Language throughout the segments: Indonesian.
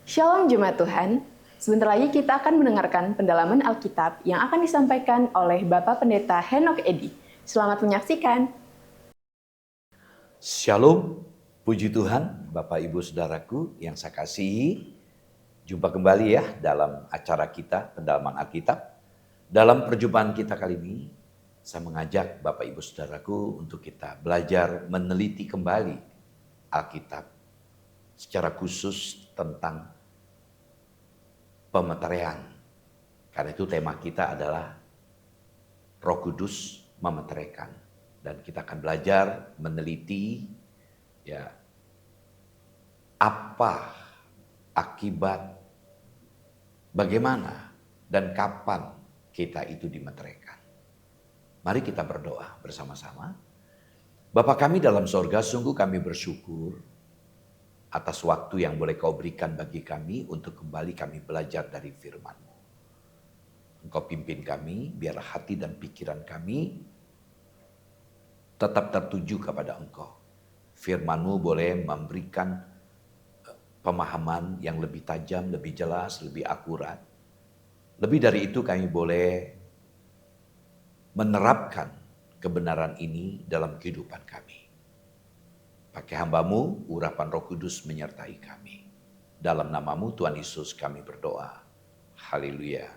Shalom Jemaat Tuhan, sebentar lagi kita akan mendengarkan pendalaman Alkitab yang akan disampaikan oleh Bapak Pendeta Henok Edi. Selamat menyaksikan. Shalom, puji Tuhan, Bapak Ibu Saudaraku yang saya kasihi. Jumpa kembali ya dalam acara kita, pendalaman Alkitab. Dalam perjumpaan kita kali ini, saya mengajak Bapak Ibu Saudaraku untuk kita belajar meneliti kembali Alkitab. Secara khusus tentang pemeteraian. Karena itu tema kita adalah Roh Kudus memeteraikan. Dan kita akan belajar meneliti ya apa akibat, bagaimana dan kapan kita itu dimeteraikan. Mari kita berdoa bersama-sama. Bapa kami dalam sorga, sungguh kami bersyukur atas waktu yang boleh Kau berikan bagi kami untuk kembali kami belajar dari firman-Mu. Engkau pimpin kami, biarlah hati dan pikiran kami tetap tertuju kepada Engkau. Firman-Mu boleh memberikan pemahaman yang lebih tajam, lebih jelas, lebih akurat. Lebih dari itu kami boleh menerapkan kebenaran ini dalam kehidupan kami. Pakai hamba-Mu, urapan Roh Kudus menyertai kami. Dalam nama-Mu Tuhan Yesus kami berdoa. Haleluya.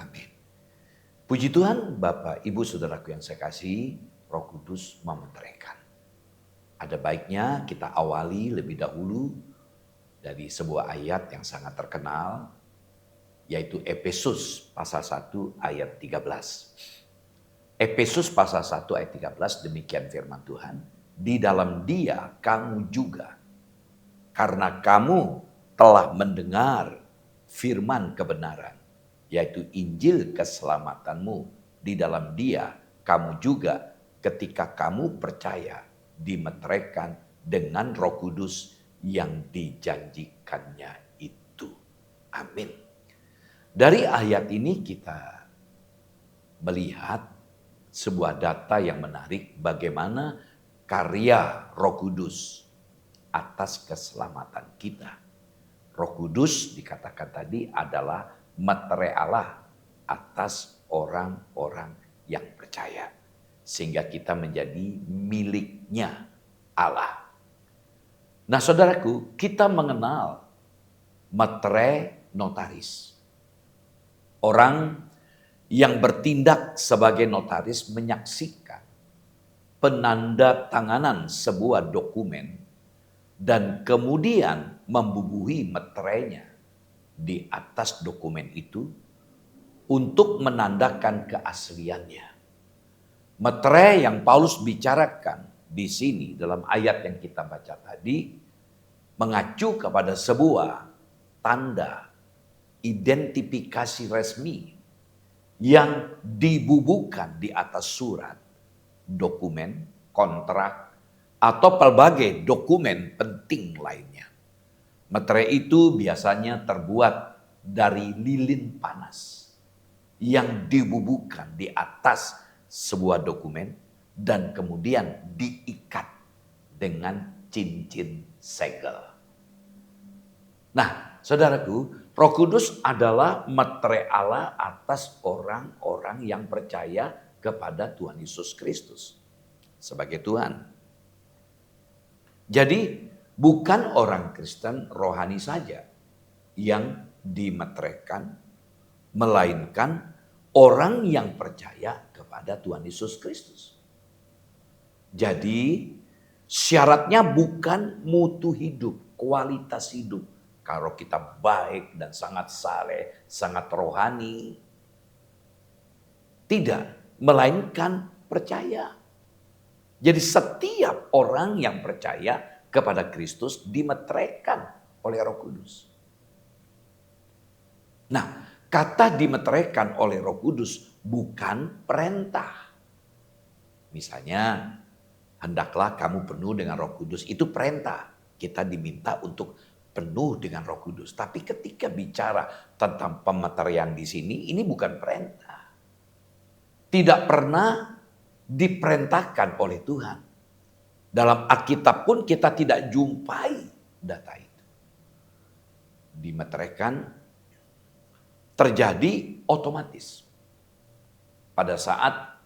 Amin. Puji Tuhan, Bapak, Ibu, Saudaraku yang saya kasihi, Roh Kudus memeteraikan. Ada baiknya kita awali lebih dahulu dari sebuah ayat yang sangat terkenal, yaitu Efesus pasal 1 ayat 13. Efesus pasal 1 ayat 13, demikian firman Tuhan. Di dalam Dia kamu juga, karena kamu telah mendengar firman kebenaran, yaitu Injil keselamatanmu. Di dalam Dia kamu juga ketika kamu percaya dimeteraikan dengan Roh Kudus yang dijanjikannya itu. Amin. Dari ayat ini kita melihat sebuah data yang menarik bagaimana karya Roh Kudus atas keselamatan kita. Roh Kudus dikatakan tadi adalah meterai Allah atas orang-orang yang percaya. Sehingga kita menjadi miliknya Allah. Nah saudaraku, kita mengenal meterai notaris. Orang yang bertindak sebagai notaris menyaksikan penandatanganan sebuah dokumen dan kemudian membubuhi meterainya di atas dokumen itu untuk menandakan keasliannya. Meterai yang Paulus bicarakan di sini dalam ayat yang kita baca tadi mengacu kepada sebuah tanda identifikasi resmi yang dibubuhkan di atas surat, dokumen, kontrak, atau pelbagai dokumen penting lainnya. Meterai itu biasanya terbuat dari lilin panas yang dibubuhkan di atas sebuah dokumen dan kemudian diikat dengan cincin segel. Nah, saudaraku, Roh Kudus adalah meterai Allah atas orang-orang yang percaya kepada Tuhan Yesus Kristus sebagai Tuhan. Jadi bukan orang Kristen rohani saja yang dimeteraikan, melainkan orang yang percaya kepada Tuhan Yesus Kristus. Jadi syaratnya bukan mutu hidup, kualitas hidup. Kalau kita baik dan sangat saleh, sangat rohani. Tidak, melainkan percaya. Jadi setiap orang yang percaya kepada Kristus dimeteraikan oleh Roh Kudus. Nah, kata dimeteraikan oleh Roh Kudus bukan perintah. Misalnya, hendaklah kamu penuh dengan Roh Kudus, itu perintah. Kita diminta untuk penuh dengan Roh Kudus. Tapi ketika bicara tentang pemeteraian di sini, ini bukan perintah. Tidak pernah diperintahkan oleh Tuhan. Dalam Alkitab pun kita tidak jumpai data itu. dimeteraikan terjadi otomatis. Pada saat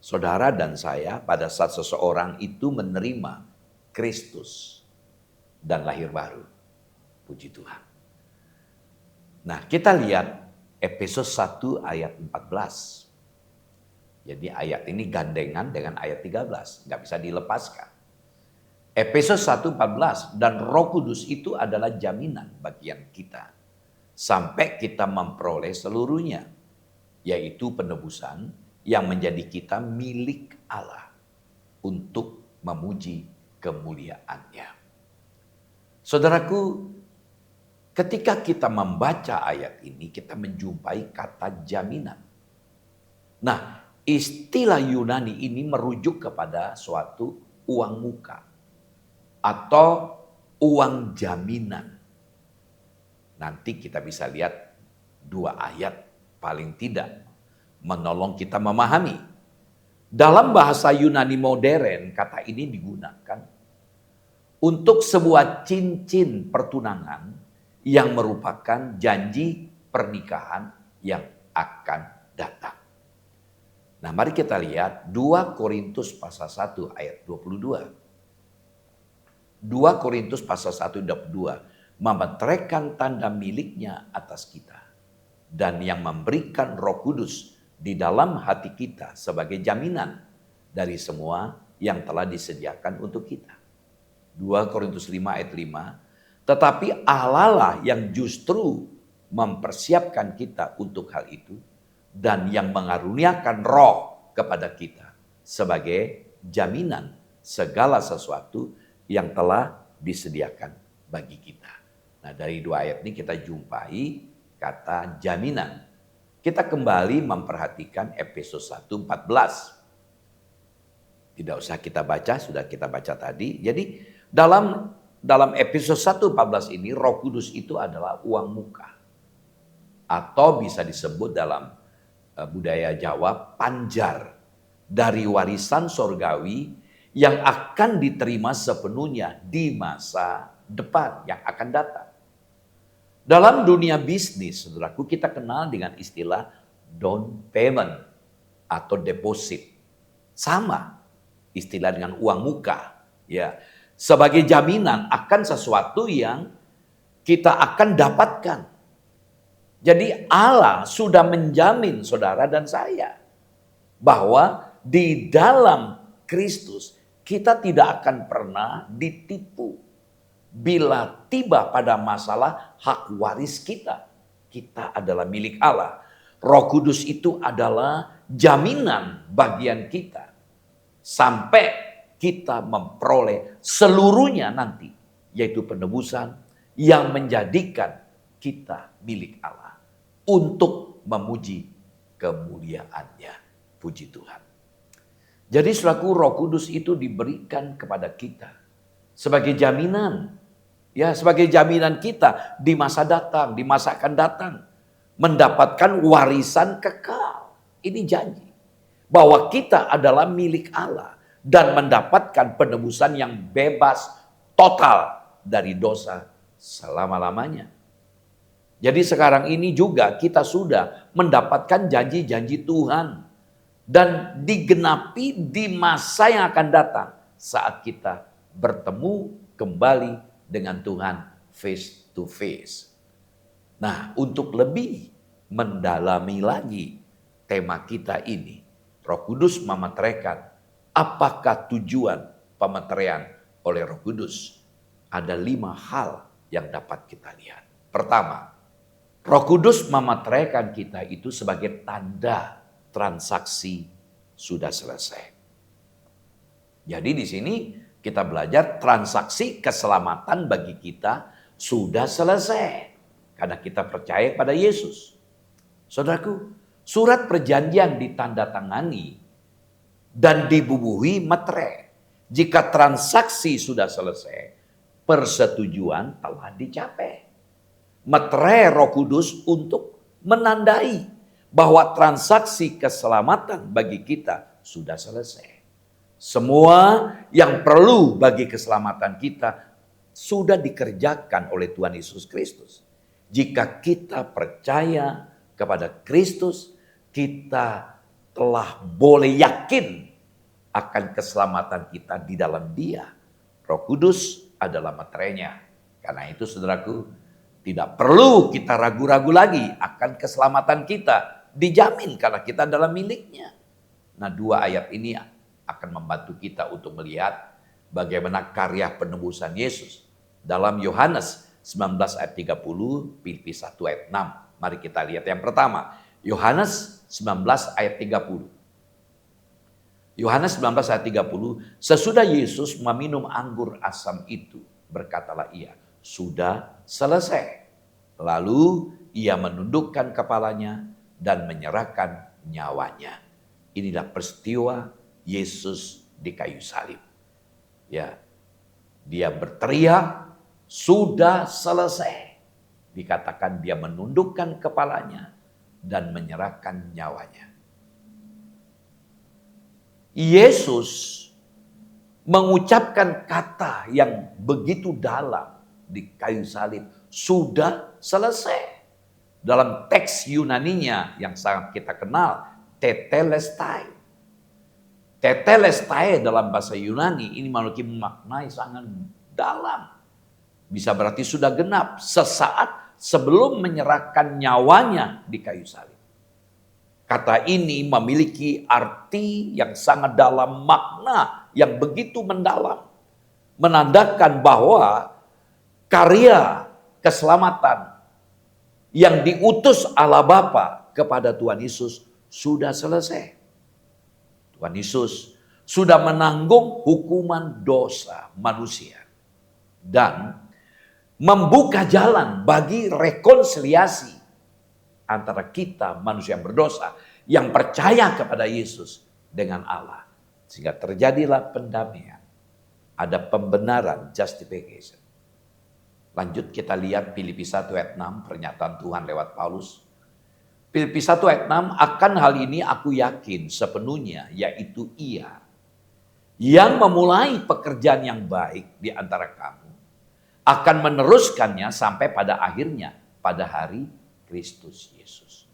saudara dan saya, pada saat seseorang itu menerima Kristus dan lahir baru. Puji Tuhan. Nah, kita lihat Efesus 1 ayat 14. Jadi ayat ini gandengan dengan ayat 13, nggak bisa dilepaskan. Efesus 1:14, dan Roh Kudus itu adalah jaminan bagian kita sampai kita memperoleh seluruhnya, yaitu penebusan yang menjadi kita milik Allah untuk memuji kemuliaannya. Saudaraku, ketika kita membaca ayat ini, kita menjumpai kata jaminan. Nah, istilah Yunani ini merujuk kepada suatu uang muka atau uang jaminan. Nanti kita bisa lihat 2 ayat paling tidak menolong kita memahami. Dalam bahasa Yunani modern, kata ini digunakan untuk sebuah cincin pertunangan yang merupakan janji pernikahan yang akan datang. Nah, mari kita lihat 2 Korintus pasal 1 ayat 22. 2 Korintus pasal 1 ayat 22. Memeteraikan tanda miliknya atas kita. Dan yang memberikan Roh Kudus di dalam hati kita sebagai jaminan dari semua yang telah disediakan untuk kita. 2 Korintus 5 ayat 5. Tetapi Allah lah yang justru mempersiapkan kita untuk hal itu. Dan yang mengaruniakan roh kepada kita sebagai jaminan segala sesuatu yang telah disediakan bagi kita. Nah, dari 2 ayat ini kita jumpai kata jaminan. Kita kembali memperhatikan Efesus 1:14. Tidak usah kita baca, sudah kita baca tadi. Jadi dalam Efesus 1:14 ini Roh Kudus itu adalah uang muka. Atau bisa disebut dalam budaya Jawa panjar dari warisan sorgawi yang akan diterima sepenuhnya di masa depan yang akan datang. Dalam dunia bisnis, saudaraku, kita kenal dengan istilah down payment atau deposit. Sama istilah dengan uang muka, ya. Sebagai jaminan akan sesuatu yang kita akan dapatkan. Jadi Allah sudah menjamin saudara dan saya bahwa di dalam Kristus kita tidak akan pernah ditipu. Bila tiba pada masalah hak waris kita, kita adalah milik Allah. Roh Kudus itu adalah jaminan bagian kita. Sampai kita memperoleh seluruhnya nanti. Yaitu penebusan yang menjadikan kita milik Allah. Untuk memuji kemuliaannya. Puji Tuhan. Jadi selaku Roh Kudus itu diberikan kepada kita. Sebagai jaminan. Ya, sebagai jaminan kita di masa datang, di masa akan datang. Mendapatkan warisan kekal. Ini janji. Bahwa kita adalah milik Allah. Dan mendapatkan penebusan yang bebas total dari dosa selama-lamanya. Jadi sekarang ini juga kita sudah mendapatkan janji-janji Tuhan. Dan digenapi di masa yang akan datang. Saat kita bertemu kembali dengan Tuhan face to face. Nah, untuk lebih mendalami lagi tema kita ini, Roh Kudus memeteraikan. Apakah tujuan pemeteraian oleh Roh Kudus? Ada 5 hal yang dapat kita lihat. Pertama, Roh Kudus memeteraikan kita itu sebagai tanda transaksi sudah selesai. Jadi di sini kita belajar transaksi keselamatan bagi kita sudah selesai. Karena kita percaya pada Yesus. Saudaraku, surat perjanjian ditandatangani dan dibubuhi meterai. Jika transaksi sudah selesai, persetujuan telah dicapai. Meterai Roh Kudus untuk menandai bahwa transaksi keselamatan bagi kita sudah selesai. Semua yang perlu bagi keselamatan kita sudah dikerjakan oleh Tuhan Yesus Kristus. Jika kita percaya kepada Kristus, kita telah boleh yakin akan keselamatan kita di dalam Dia. Roh Kudus adalah materainya. Karena itu saudaraku, tidak perlu kita ragu-ragu lagi akan keselamatan kita. Dijamin karena kita dalam miliknya. Nah, 2 ayat ini akan membantu kita untuk melihat bagaimana karya penebusan Yesus. Dalam Yohanes 19 ayat 30, Filipi 1 ayat 6. Mari kita lihat yang pertama. Yohanes 19 ayat 30. Yohanes 19 ayat 30, sesudah Yesus meminum anggur asam itu, berkatalah ia, sudah selesai. Lalu ia menundukkan kepalanya dan menyerahkan nyawanya. Inilah peristiwa Yesus di kayu salib. Ya, dia berteriak, sudah selesai. Dikatakan dia menundukkan kepalanya dan menyerahkan nyawanya. Yesus mengucapkan kata yang begitu dalam di kayu salib, sudah selesai. Dalam teks Yunaninya yang sangat kita kenal, tetelestai. Tetelestai dalam bahasa Yunani ini memiliki makna yang sangat dalam. Bisa berarti sudah genap sesaat sebelum menyerahkan nyawanya di kayu salib. Kata ini memiliki arti yang sangat dalam, makna yang begitu mendalam. Menandakan bahwa karya keselamatan yang diutus Allah Bapa kepada Tuhan Yesus sudah selesai. Tuhan Yesus sudah menanggung hukuman dosa manusia. Dan membuka jalan bagi rekonsiliasi antara kita manusia yang berdosa yang percaya kepada Yesus dengan Allah. Sehingga terjadilah pendamaian. Ada pembenaran, justification. Lanjut kita lihat Filipi 1 ayat 6, pernyataan Tuhan lewat Paulus. Filipi 1 ayat 6, akan hal ini aku yakin sepenuhnya, yaitu Ia yang memulai pekerjaan yang baik di antara kamu akan meneruskannya sampai pada akhirnya pada hari Kristus Yesus.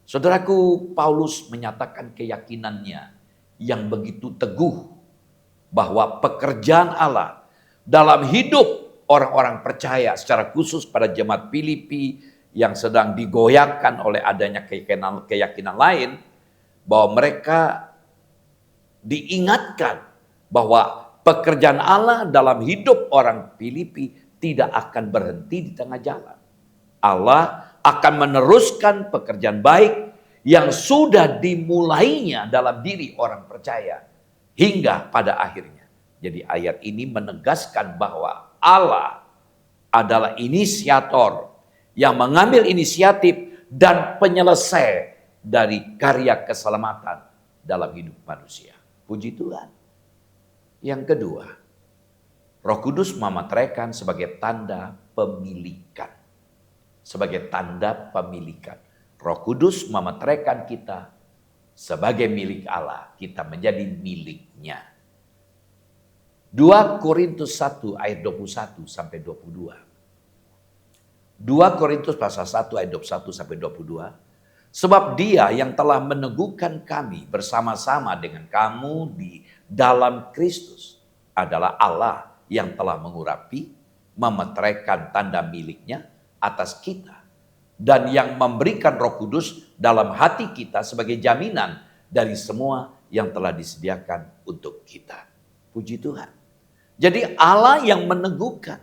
Saudaraku, Paulus menyatakan keyakinannya yang begitu teguh bahwa pekerjaan Allah dalam hidup orang-orang percaya secara khusus pada jemaat Filipi yang sedang digoyahkan oleh adanya keyakinan lain, bahwa mereka diingatkan bahwa pekerjaan Allah dalam hidup orang Filipi tidak akan berhenti di tengah jalan. Allah akan meneruskan pekerjaan baik yang sudah dimulainya dalam diri orang percaya hingga pada akhirnya. Jadi ayat ini menegaskan bahwa Allah adalah inisiator yang mengambil inisiatif dan penyelesai dari karya keselamatan dalam hidup manusia. Puji Tuhan. Yang kedua, Roh Kudus memateraikan sebagai tanda pemilikan. Sebagai tanda pemilikan. Roh Kudus memateraikan kita sebagai milik Allah. Kita menjadi miliknya. 2 Korintus 1 ayat 21 sampai 22. 2 Korintus pasal 1 ayat 21 sampai 22. Sebab Dia yang telah meneguhkan kami bersama-sama dengan kamu di dalam Kristus adalah Allah yang telah mengurapi, memeteraikan tanda miliknya atas kita. Dan yang memberikan Roh Kudus dalam hati kita sebagai jaminan dari semua yang telah disediakan untuk kita. Puji Tuhan. Jadi Allah yang meneguhkan,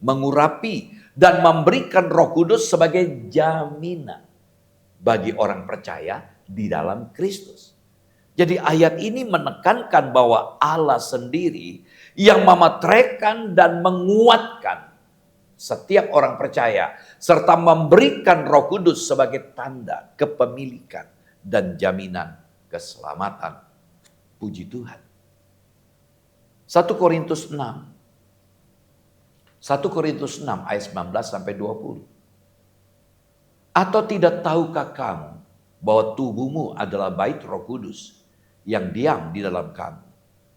mengurapi, dan memberikan Roh Kudus sebagai jaminan bagi orang percaya di dalam Kristus. Jadi ayat ini menekankan bahwa Allah sendiri yang memeteraikan dan menguatkan setiap orang percaya serta memberikan Roh Kudus sebagai tanda kepemilikan dan jaminan keselamatan. Puji Tuhan. 1 Korintus 6. 1 Korintus 6 ayat 19 sampai 20. Atau tidak tahukah kamu bahwa tubuhmu adalah bait Roh Kudus yang diam di dalam kamu.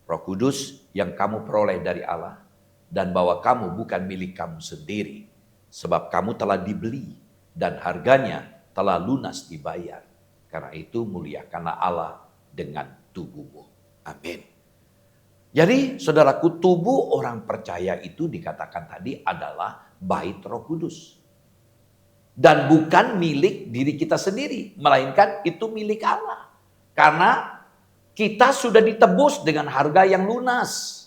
Roh Kudus yang kamu peroleh dari Allah dan bahwa kamu bukan milik kamu sendiri. sebab kamu telah dibeli dan harganya telah lunas dibayar. Karena itu muliakanlah Allah dengan tubuhmu. Amin. Jadi saudaraku, tubuh orang percaya itu dikatakan tadi adalah bait Roh Kudus. Dan bukan milik diri kita sendiri, melainkan itu milik Allah. Karena kita sudah ditebus dengan harga yang lunas.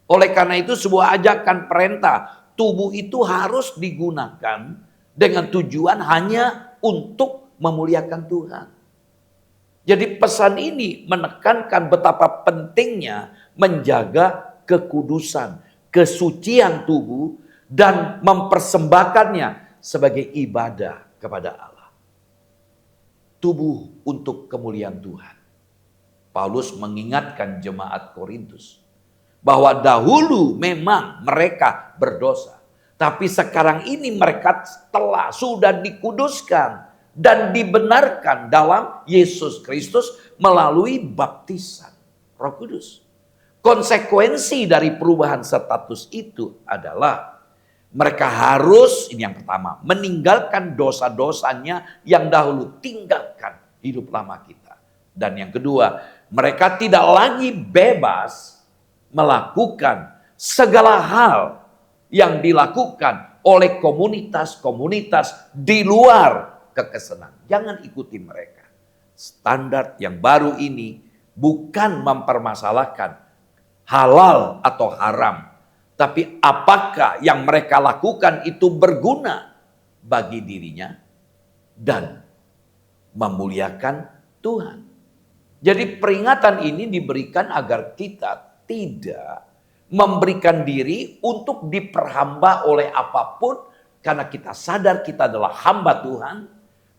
Oleh karena itu sebuah ajakan perintah, tubuh itu harus digunakan dengan tujuan hanya untuk memuliakan Tuhan. Jadi pesan ini menekankan betapa pentingnya menjaga kekudusan, kesucian tubuh dan mempersembahkannya sebagai ibadah kepada Allah. Tubuh untuk kemuliaan Tuhan. Paulus mengingatkan jemaat Korintus bahwa dahulu memang mereka berdosa, tapi sekarang ini mereka sudah dikuduskan dan dibenarkan dalam Yesus Kristus melalui baptisan Roh Kudus. Konsekuensi dari perubahan status itu adalah mereka harus, ini yang pertama, meninggalkan dosa-dosanya yang dahulu, tinggalkan hidup lama kita. Dan yang kedua, mereka tidak lagi bebas melakukan segala hal yang dilakukan oleh komunitas-komunitas di luar kekesenan. Jangan ikuti mereka. Standar yang baru ini bukan mempermasalahkan halal atau haram, tapi apakah yang mereka lakukan itu berguna bagi dirinya dan memuliakan Tuhan. Jadi peringatan ini diberikan agar kita tidak memberikan diri untuk diperhamba oleh apapun, karena kita sadar kita adalah hamba Tuhan,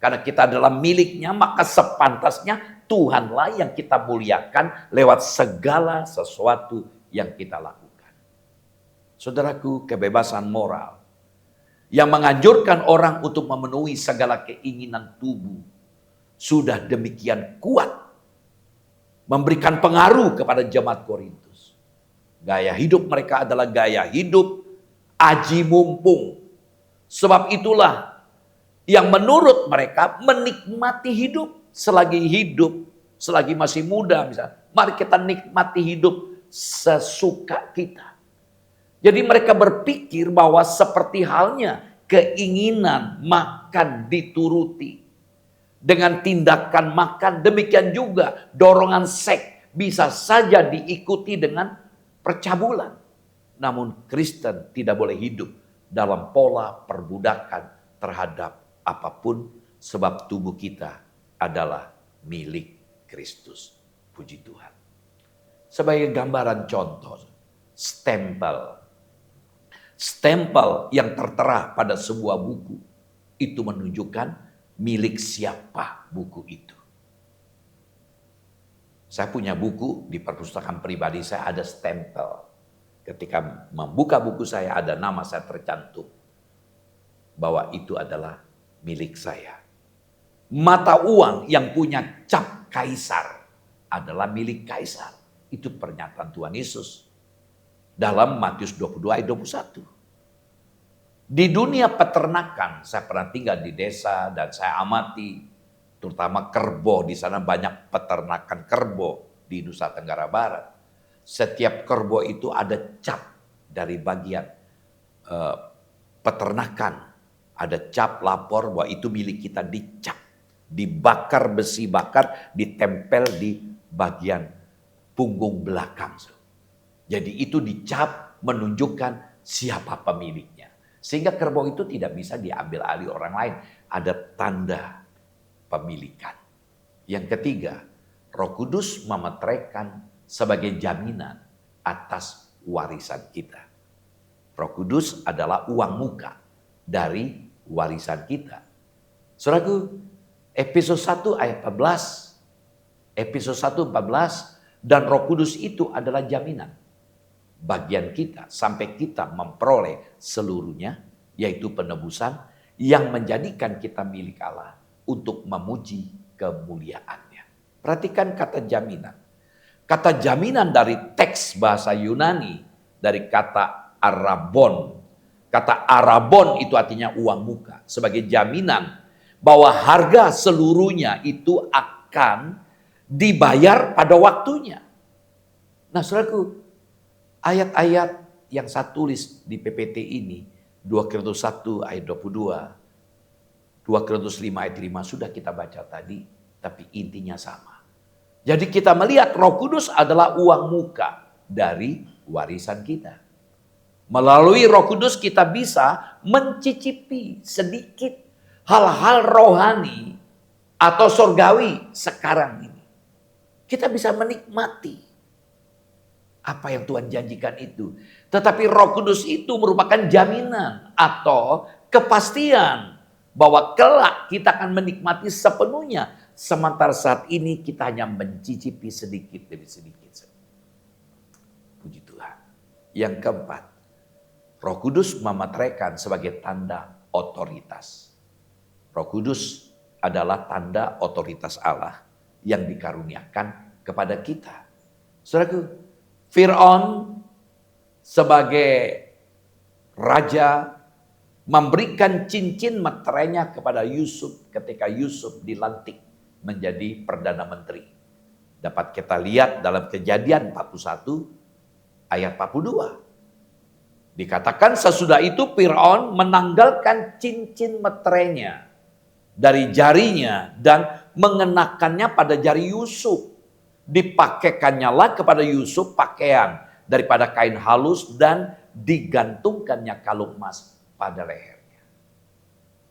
karena kita adalah miliknya, maka sepantasnya Tuhanlah yang kita muliakan lewat segala sesuatu yang kita lakukan. Saudaraku, kebebasan moral yang menganjurkan orang untuk memenuhi segala keinginan tubuh sudah demikian kuat memberikan pengaruh kepada jemaat Korintus. Gaya hidup mereka adalah gaya hidup aji mumpung. Sebab itulah yang menurut mereka menikmati hidup selagi masih muda misalnya. Mari kita nikmati hidup sesuka kita. Jadi mereka berpikir bahwa seperti halnya keinginan makan dituruti dengan tindakan makan, demikian juga dorongan seks bisa saja diikuti dengan percabulan. Namun Kristen tidak boleh hidup dalam pola perbudakan terhadap apapun, sebab tubuh kita adalah milik Kristus. Puji Tuhan. Sebagai gambaran contoh, stempel yang tertera pada sebuah buku itu menunjukkan milik siapa buku itu. Saya punya buku di perpustakaan pribadi saya, ada stempel. Ketika membuka buku saya ada nama saya tercantum bahwa itu adalah milik saya. Mata uang yang punya cap kaisar adalah milik kaisar. Itu pernyataan Tuhan Yesus dalam Matius 22 ayat 21. Di dunia peternakan, saya pernah tinggal di desa dan saya amati terutama kerbau. Di sana banyak peternakan kerbau di Nusa Tenggara Barat. Setiap kerbau itu ada cap dari bagian peternakan. Ada cap lapor bahwa itu milik kita, dicap. Dibakar besi bakar, ditempel di bagian punggung belakang. Jadi itu dicap menunjukkan siapa pemiliknya. Sehingga kerbau itu tidak bisa diambil alih orang lain. Ada tanda pemilikan. Yang ketiga, Roh Kudus memeteraikan sebagai jaminan atas warisan kita. Roh Kudus adalah uang muka dari warisan kita. Saudaraku, episode 1 ayat 14. Episode 1 14. Dan Roh Kudus itu adalah jaminan bagian kita sampai kita memperoleh seluruhnya, yaitu penebusan yang menjadikan kita milik Allah untuk memuji kemuliaannya. Perhatikan kata jaminan. Kata jaminan dari teks bahasa Yunani, dari kata arabon, Kata arabon itu artinya uang muka. Sebagai jaminan bahwa harga seluruhnya itu akan dibayar pada waktunya. Nah saudaraku, ayat-ayat yang saya tulis di PPT ini, 2 Korintus 1 ayat 22, 2 Korintus 5 ayat 5 sudah kita baca tadi, tapi intinya sama. Jadi kita melihat Roh Kudus adalah uang muka dari warisan kita. Melalui Roh Kudus kita bisa mencicipi sedikit hal-hal rohani atau surgawi sekarang ini. Kita bisa menikmati apa yang Tuhan janjikan itu. Tetapi Roh Kudus itu merupakan jaminan atau kepastian bahwa kelak kita akan menikmati sepenuhnya. Sementara saat ini kita hanya mencicipi sedikit demi sedikit. Puji Tuhan. Yang keempat, Roh Kudus memeteraikan sebagai tanda otoritas. Roh Kudus adalah tanda otoritas Allah yang dikaruniakan kepada kita. Saudaraku, Fir'aun sebagai raja memberikan cincin meterainya kepada Yusuf ketika Yusuf dilantik menjadi Perdana Menteri. Dapat kita lihat dalam Kejadian 41 ayat 42. Dikatakan sesudah itu Fir'aun menanggalkan cincin meterainya dari jarinya dan mengenakannya pada jari Yusuf. Dipakaikannya lah kepada Yusuf pakaian daripada kain halus dan digantungkannya kalung emas pada lehernya.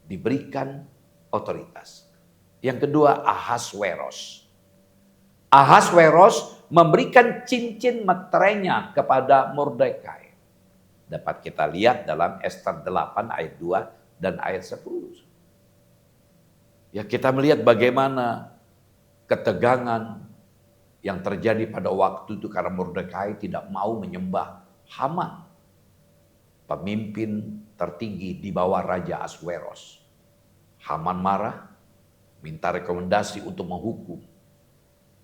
Diberikan otoritas. Yang kedua, Ahasweros. Ahasweros memberikan cincin meterainya kepada Mordekai. Dapat kita lihat dalam Ester 8 ayat 2 dan ayat 10. Ya, kita melihat bagaimana ketegangan yang terjadi pada waktu itu karena Mordekai tidak mau menyembah Haman, pemimpin tertinggi di bawah Raja Ahasweros. Haman marah, minta rekomendasi untuk menghukum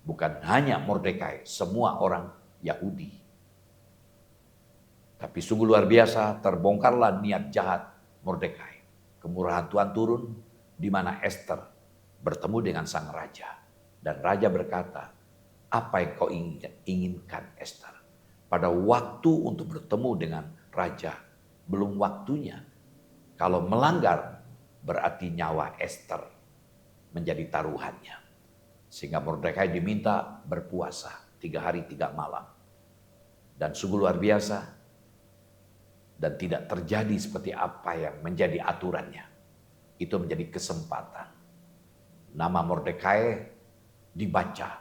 bukan hanya Mordekai, semua orang Yahudi. Tapi sungguh luar biasa, terbongkarlah niat jahat Mordekai. Kemurahan Tuhan turun di mana Ester bertemu dengan sang raja. Dan raja berkata, apa yang kau inginkan Ester? Pada waktu untuk bertemu dengan raja, belum waktunya. Kalau melanggar, berarti nyawa Ester menjadi taruhannya. Sehingga Mordekai diminta berpuasa 3 hari 3 malam. Dan sungguh luar biasa, dan tidak terjadi seperti apa yang menjadi aturannya. Itu menjadi kesempatan. Nama Mordekai dibaca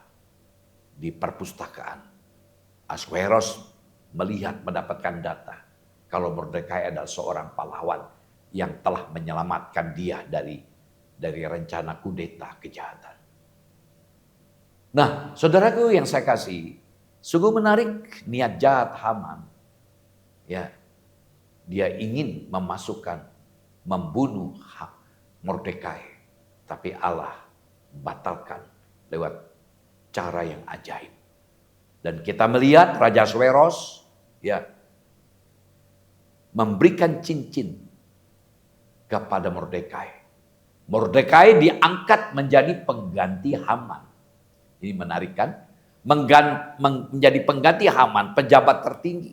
di perpustakaan. Ahasweros melihat mendapatkan data kalau Mordekai adalah seorang pahlawan yang telah menyelamatkan dia dari rencana kudeta kejahatan. Nah, saudaraku yang saya kasih, sungguh menarik niat jahat Haman. Ya, dia ingin membunuh Mordekai. Tapi Allah batalkan lewat cara yang ajaib. Dan kita melihat Raja Ahasweros ya, memberikan cincin kepada Mordekai. Mordekai diangkat menjadi pengganti Haman. Ini menarik kan? Menjadi pengganti Haman, pejabat tertinggi.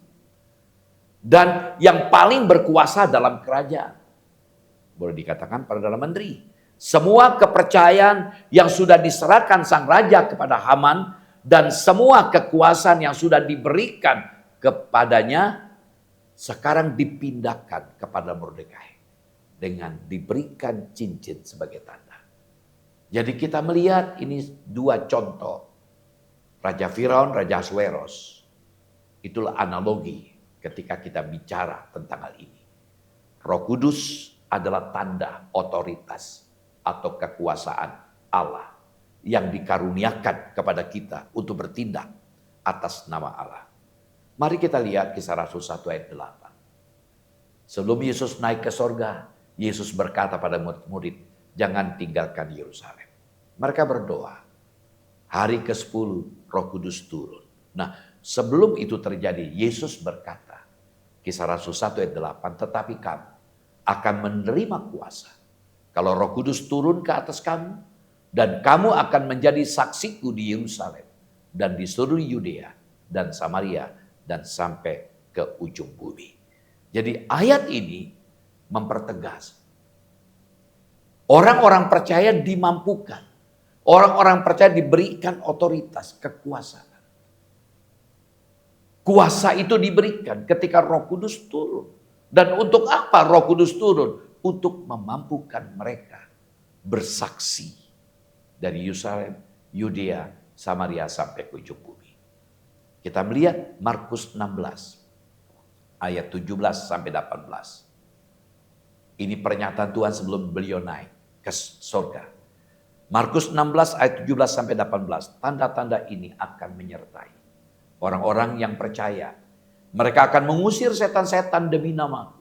Dan yang paling berkuasa dalam kerajaan. Boleh dikatakan Perdana Menteri. Semua kepercayaan yang sudah diserahkan sang raja kepada Haman dan semua kekuasaan yang sudah diberikan kepadanya sekarang dipindahkan kepada Mordekai dengan diberikan cincin sebagai tanda. Jadi kita melihat ini 2 contoh. Raja Firaun, Raja Ahasweros. Itulah analogi ketika kita bicara tentang hal ini. Roh Kudus adalah tanda otoritas atau kekuasaan Allah yang dikaruniakan kepada kita untuk bertindak atas nama Allah. Mari kita lihat Kisah Rasul 1 ayat 8. Sebelum Yesus naik ke sorga, Yesus berkata pada murid-murid, jangan tinggalkan Yerusalem. Mereka berdoa. Hari ke-10 Roh Kudus turun. Nah, sebelum itu terjadi, Yesus berkata, Kisah Rasul 1 ayat 8, tetapi kamu akan menerima kuasa kalau Roh Kudus turun ke atas kamu, dan kamu akan menjadi saksiku di Yerusalem dan di seluruh Yudea dan Samaria dan sampai ke ujung bumi. Jadi ayat ini mempertegas orang-orang percaya dimampukan, orang-orang percaya diberikan otoritas, kekuasaan. Kuasa itu diberikan ketika Roh Kudus turun. Dan untuk apa Roh Kudus turun? Untuk memampukan mereka bersaksi dari Yerusalem, Yudea, Samaria sampai ke ujung bumi. Kita melihat Markus 16 ayat 17 sampai 18. Ini pernyataan Tuhan sebelum beliau naik ke surga. Markus 16 ayat 17 sampai 18. Tanda-tanda ini akan menyertai orang-orang yang percaya. Mereka akan mengusir setan-setan demi namaku.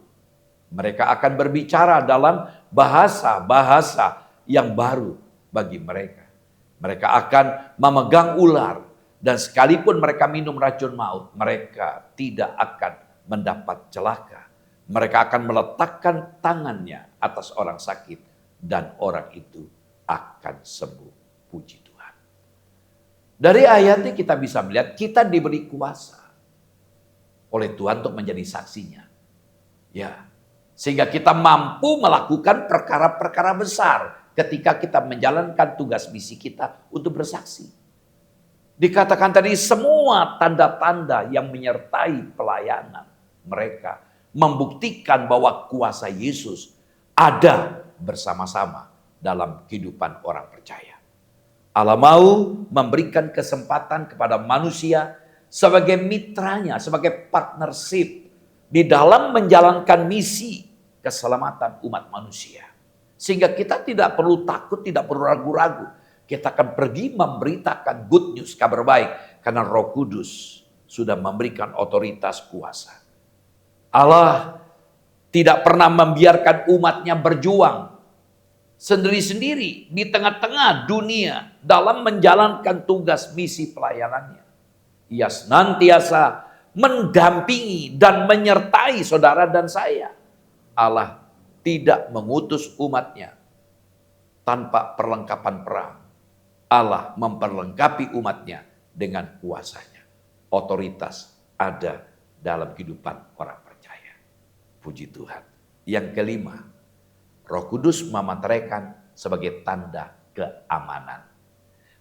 Mereka akan berbicara dalam bahasa-bahasa yang baru bagi mereka. Mereka akan memegang ular. Dan sekalipun mereka minum racun maut, mereka tidak akan mendapat celaka. Mereka akan meletakkan tangannya atas orang sakit. Dan orang itu akan sembuh. Puji Tuhan. Dari ayat ini kita bisa melihat kita diberi kuasa oleh Tuhan untuk menjadi saksinya. Ya, sehingga kita mampu melakukan perkara-perkara besar ketika kita menjalankan tugas misi kita untuk bersaksi. Dikatakan tadi semua tanda-tanda yang menyertai pelayanan mereka membuktikan bahwa kuasa Yesus ada bersama-sama dalam kehidupan orang percaya. Allah mau memberikan kesempatan kepada manusia sebagai mitranya, sebagai partnership di dalam menjalankan misi keselamatan umat manusia. Sehingga kita tidak perlu takut, tidak perlu ragu-ragu. Kita akan pergi memberitakan good news, kabar baik. Karena Roh Kudus sudah memberikan otoritas kuasa. Allah tidak pernah membiarkan umatnya berjuang sendiri-sendiri di tengah-tengah dunia dalam menjalankan tugas misi pelayanannya. Ia senantiasa mendampingi dan menyertai saudara dan saya. Allah tidak mengutus umatnya tanpa perlengkapan perang. Allah memperlengkapi umatnya dengan kuasanya. Otoritas ada dalam kehidupan orang percaya. Puji Tuhan. Yang kelima, Roh Kudus memeteraikan sebagai tanda keamanan.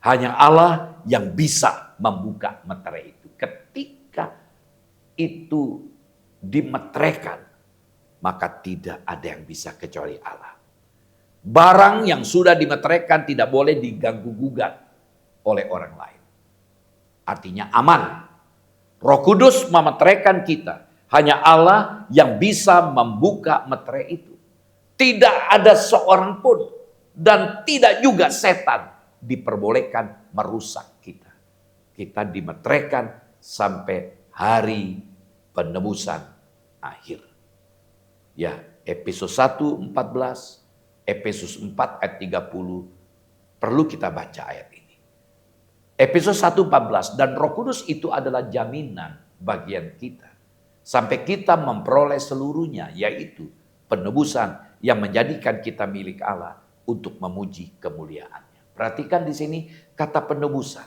Hanya Allah yang bisa membuka meterai itu. Ketika itu dimeteraikan, maka tidak ada yang bisa kecuali Allah. Barang yang sudah dimeteraikan tidak boleh diganggu-gugat oleh orang lain. Artinya aman. Roh Kudus memeteraikan kita. Hanya Allah yang bisa membuka meterai itu. Tidak ada seorang pun dan tidak juga setan diperbolehkan merusak kita. Kita dimeteraikan sampai hari penebusan akhir. Ya, Efesus 1:14, Efesus 4 ayat 30 perlu kita baca ayat ini. Efesus 1:14, dan Roh Kudus itu adalah jaminan bagian kita sampai kita memperoleh seluruhnya, yaitu penebusan yang menjadikan kita milik Allah untuk memuji kemuliaannya. Perhatikan di sini kata penebusan.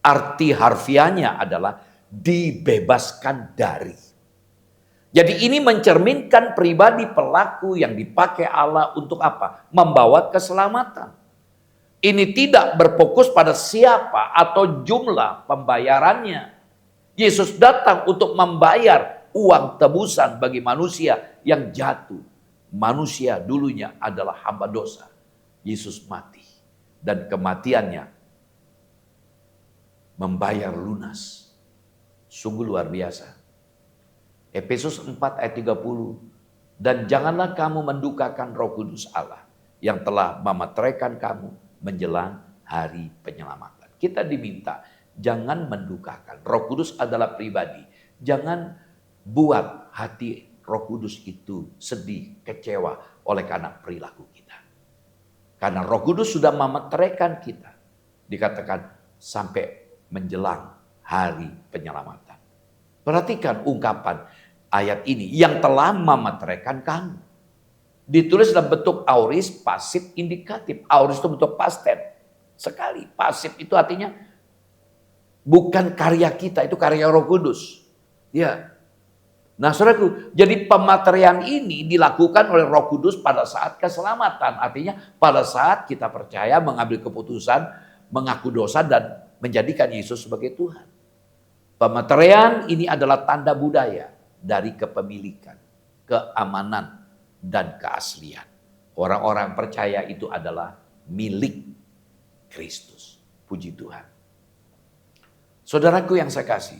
Arti harfiahnya adalah dibebaskan dari. Jadi ini mencerminkan pribadi pelaku yang dipakai Allah untuk apa? Membawa keselamatan. Ini tidak berfokus pada siapa atau jumlah pembayarannya. Yesus datang untuk membayar uang tebusan bagi manusia yang jatuh. Manusia dulunya adalah hamba dosa. Yesus mati. Dan kematiannya membayar lunas. Sungguh luar biasa. Efesus 4 ayat 30. Dan janganlah kamu mendukakan Roh Kudus Allah yang telah memeteraikan kamu menjelang hari penyelamatan. Kita diminta jangan mendukakan. Roh Kudus adalah pribadi. Jangan buat hati Roh Kudus itu sedih, kecewa oleh karena perilaku kita. Karena Roh Kudus sudah memeteraikan kita. Dikatakan sampai menjelang hari penyelamatan. Perhatikan ungkapan ayat ini, yang telah memeteraikan kamu. Ditulis dalam bentuk aorist, pasif, indikatif. Aorist itu bentuk past tense. Sekali. Pasif itu artinya bukan karya kita, itu karya Roh Kudus. Ya. Nah, saudaraku, jadi pematerian ini dilakukan oleh Roh Kudus pada saat keselamatan. Artinya pada saat kita percaya, mengambil keputusan, mengaku dosa dan menjadikan Yesus sebagai Tuhan. Pematerian ini adalah tanda budaya dari kepemilikan, keamanan, dan keaslian. Orang-orang percaya itu adalah milik Kristus. Puji Tuhan. Saudaraku yang saya kasih,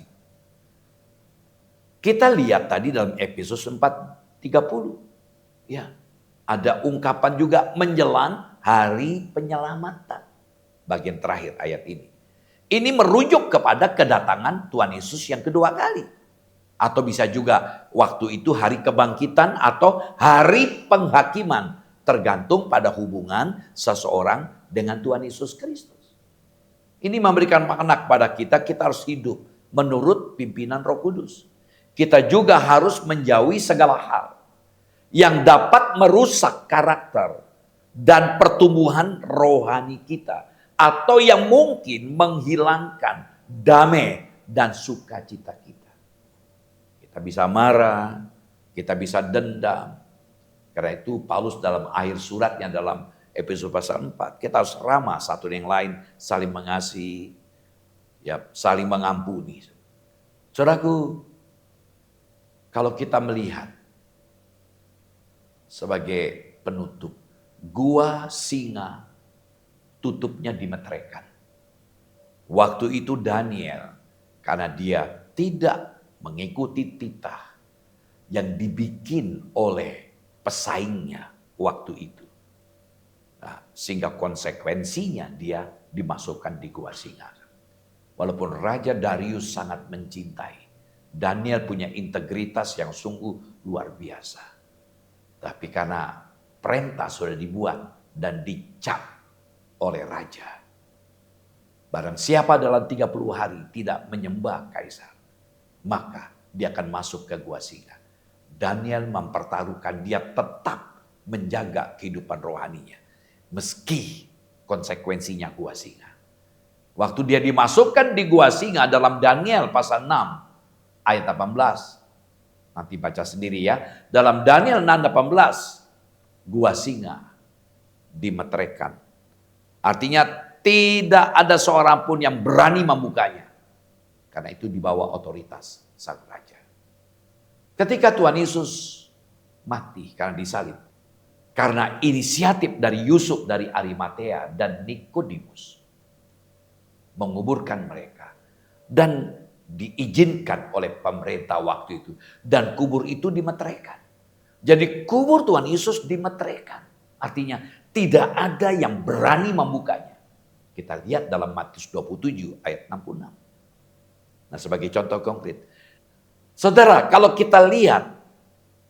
kita lihat tadi dalam episode 4:30. Ya, ada ungkapan juga menjelang hari penyelamatan. Bagian terakhir ayat ini. Ini merujuk kepada kedatangan Tuhan Yesus yang kedua kali. Atau bisa juga waktu itu hari kebangkitan atau hari penghakiman. Tergantung pada hubungan seseorang dengan Tuhan Yesus Kristus. Ini memberikan makna kepada kita, kita harus hidup menurut pimpinan Roh Kudus. Kita juga harus menjauhi segala hal yang dapat merusak karakter dan pertumbuhan rohani kita. Atau yang mungkin menghilangkan damai dan sukacita kita. Kita bisa marah, kita bisa dendam. Karena itu Paulus dalam akhir suratnya dalam episode pasal 4, kita harus ramah satu dengan yang lain, saling mengasihi, ya, saling mengampuni. Saudaraku, kalau kita melihat sebagai penutup, gua singa tutupnya dimeteraikan. Waktu itu Daniel, karena dia tidak mengikuti titah yang dibikin oleh pesaingnya waktu itu. Nah, sehingga konsekuensinya dia dimasukkan di gua singa. Walaupun Raja Darius sangat mencintai, Daniel punya integritas yang sungguh luar biasa. Tapi karena perintah sudah dibuat dan dicap oleh raja, barang siapa dalam 30 hari tidak menyembah kaisar, maka dia akan masuk ke gua singa. Daniel mempertaruhkan dia tetap menjaga kehidupan rohaninya, meski konsekuensinya gua singa. Waktu dia dimasukkan di gua singa dalam Daniel pasal 6 ayat 18. Nanti baca sendiri ya. Dalam Daniel 6:18, gua singa dimeteraikan. Artinya tidak ada seorang pun yang berani membukanya. Karena itu di bawah otoritas sang raja. Ketika Tuhan Yesus mati karena disalib, karena inisiatif dari Yusuf dari Arimatea dan Nikodemus menguburkan mereka dan diizinkan oleh pemerintah waktu itu, dan kubur itu dimeteraikan. Jadi kubur Tuhan Yesus dimeteraikan. Artinya tidak ada yang berani membukanya. Kita lihat dalam Matius 27 ayat 66. Nah, sebagai contoh konkret, saudara, kalau kita lihat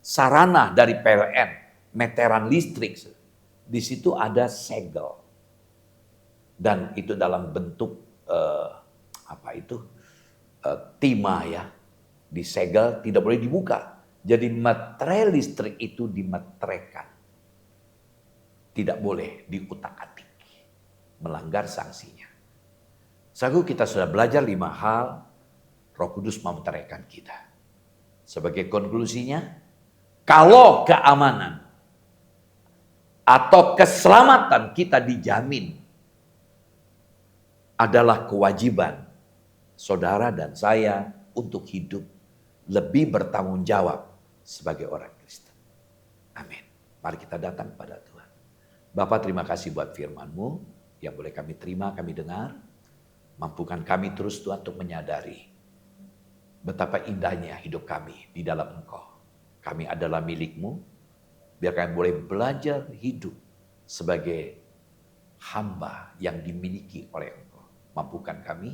sarana dari PLN, meteran listrik, di situ ada segel. Dan itu dalam bentuk timah ya. Disegel, tidak boleh dibuka. Jadi materai listrik itu dimeteraikan. Tidak boleh diutak-atik. Melanggar sanksinya. Sagu kita sudah belajar 5 hal. Roh Kudus memeteraikan kita. Sebagai konklusinya, kalau keamanan atau keselamatan kita dijamin, adalah kewajiban saudara dan saya untuk hidup lebih bertanggung jawab sebagai orang Kristen. Amin. Mari kita datang pada Tuhan. Bapak, terima kasih buat firman-Mu yang boleh kami terima, kami dengar. Mampukan kami terus Tuhan untuk menyadari betapa indahnya hidup kami di dalam Engkau. Kami adalah milik-Mu. Biar kami boleh belajar hidup sebagai hamba yang dimiliki oleh Engkau. Mampukan kami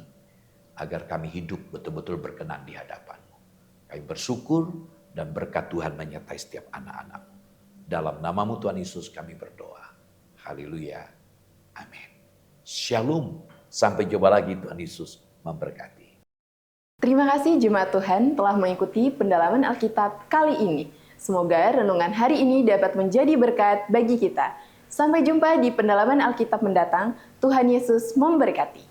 agar kami hidup betul-betul berkenan di hadapan-Mu. Kami bersyukur dan berkat Tuhan menyertai setiap anak-anak-Mu. Dalam nama-Mu Tuhan Yesus kami berdoa. Haleluya. Amin. Shalom. Sampai jumpa lagi, Tuhan Yesus memberkati. Terima kasih jemaat Tuhan telah mengikuti pendalaman Alkitab kali ini. Semoga renungan hari ini dapat menjadi berkat bagi kita. Sampai jumpa di pendalaman Alkitab mendatang. Tuhan Yesus memberkati.